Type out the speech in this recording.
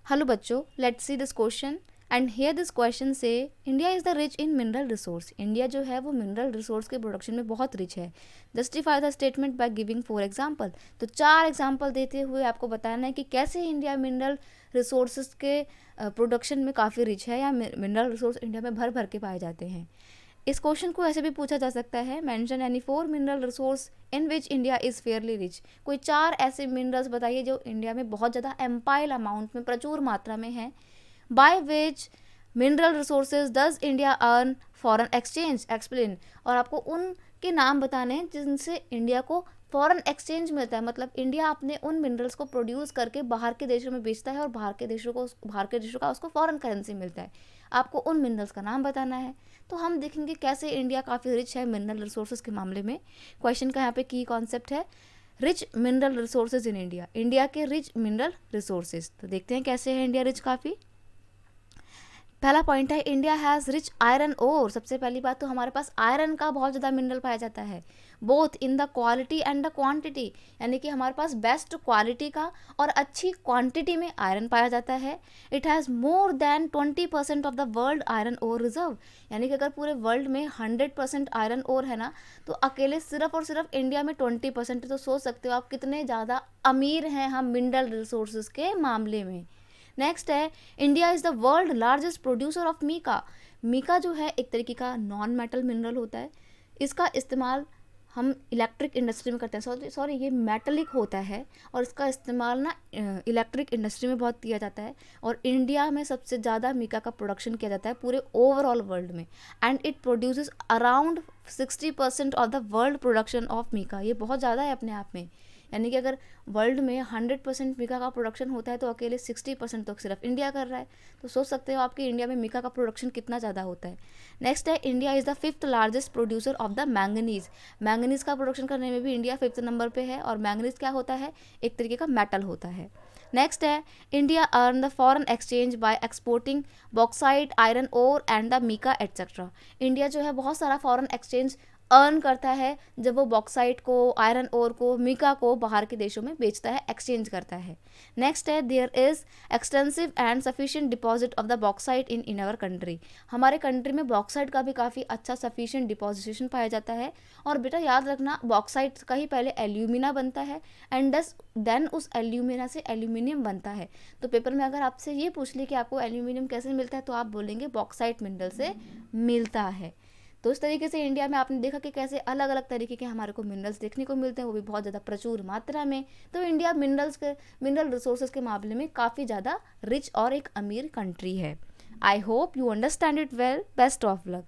Hello बच्चों, let's see this question and here this question से India is the rich in mineral resource. India जो है वो mineral resource के production में बहुत रिच है। Justify the statement by giving 4 example. तो 4 एग्जाम्पल देते हुए आपको बताना है कि कैसे इंडिया मिनरल रिसोर्स के प्रोडक्शन में काफ़ी रिच है या मिनरल रिसोर्स इंडिया में भर भर के पाए जाते हैं। इस क्वेश्चन को ऐसे भी पूछा जा सकता है, mention any 4 mineral resource in which India is Fairlie rich. कोई 4 ऐसे मिनरल्स बताइए जो इंडिया में बहुत ज़्यादा एम्पाइल अमाउंट में प्रचुर मात्रा में है। By which mineral resources does India earn foreign exchange, explain. और आपको उनके नाम बताने हैं जिनसे इंडिया को फॉरेन एक्सचेंज मिलता है, मतलब इंडिया अपने उन मिनरल्स को प्रोड्यूस करके बाहर के देशों में बेचता है और बाहर के देशों का उसको फॉरेन करेंसी मिलता है। आपको उन मिनरल्स का नाम बताना है। तो हम देखेंगे कैसे इंडिया काफ़ी रिच है मिनरल रिसोर्सेज के मामले में। क्वेश्चन का यहाँ पे की कॉन्सेप्ट है rich mineral resources in India, India के रिच मिनरल रिसोर्सेज। तो देखते हैं कैसे है इंडिया रिच काफ़ी। पहला पॉइंट है India has rich iron ore. सबसे पहली बात तो हमारे पास आयरन का बहुत ज़्यादा मिनरल पाया जाता है, both in the quality and the quantity. यानी कि हमारे पास बेस्ट क्वालिटी का और अच्छी क्वांटिटी में आयरन पाया जाता है। It has more than 20% of the world iron ore reserve. यानी कि अगर पूरे वर्ल्ड में 100% आयरन ओर है ना, तो अकेले सिर्फ और सिर्फ इंडिया में 20%। तो सोच सकते हो आप कितने ज़्यादा अमीर हैं हम मिनरल रिसोर्सेज के मामले में। नेक्स्ट है India is the world largest producer of mica. Mica जो है एक तरीके का नॉन मेटल मिनरल होता है। इसका इस्तेमाल हम इलेक्ट्रिक इंडस्ट्री में करते हैं। सॉरी ये मेटलिक होता है और इसका इस्तेमाल ना इलेक्ट्रिक इंडस्ट्री में बहुत किया जाता है। और इंडिया में सबसे ज़्यादा मीका का प्रोडक्शन किया जाता है पूरे ओवरऑल वर्ल्ड में। And it produces around 60% of the world production of mica. ये बहुत ज़्यादा है अपने आप में। यानी कि अगर वर्ल्ड में 100% मीका का प्रोडक्शन होता है तो अकेले 60% तो सिर्फ इंडिया कर रहा है। तो सोच सकते हो आपकी इंडिया में मीका का प्रोडक्शन कितना ज़्यादा होता है। नेक्स्ट है India is the 5th largest producer of the manganese. Manganese का प्रोडक्शन करने में भी इंडिया 5th नंबर पे है। और मैंगनीज क्या होता है, एक तरीके का मेटल होता है। नेक्स्ट है India earn the foreign exchange by exporting bauxite, iron ore and the mica etcetera. India जो है बहुत सारा फॉरेन एक्सचेंज अर्न करता है जब वो बॉक्साइट को, आयरन ओर को, मीका को बाहर के देशों में बेचता है, एक्सचेंज करता है। नेक्स्ट है there is extensive and sufficient deposit of the bauxite in our country. हमारे कंट्री में बॉक्साइट का भी काफ़ी अच्छा सफिशिएंट डिपोजिशन पाया जाता है। और बेटा याद रखना बॉक्साइट का ही पहले एल्यूमिना बनता है एंड देन उस एल्यूमिना से एल्यूमिनियम बनता है। तो पेपर में अगर आपसे ये पूछ ले कि आपको एल्यूमिनियम कैसे मिलता है तो आप बोलेंगे बॉक्साइट मिनरल से मिलता है। तो इस तरीके से इंडिया में आपने देखा कि कैसे अलग अलग तरीके के हमारे को मिनरल्स देखने को मिलते हैं, वो भी बहुत ज़्यादा प्रचुर मात्रा में। तो इंडिया मिनरल रिसोर्सेज के मामले में काफ़ी ज़्यादा रिच और एक अमीर कंट्री है। I hope you understand it well. Best of luck.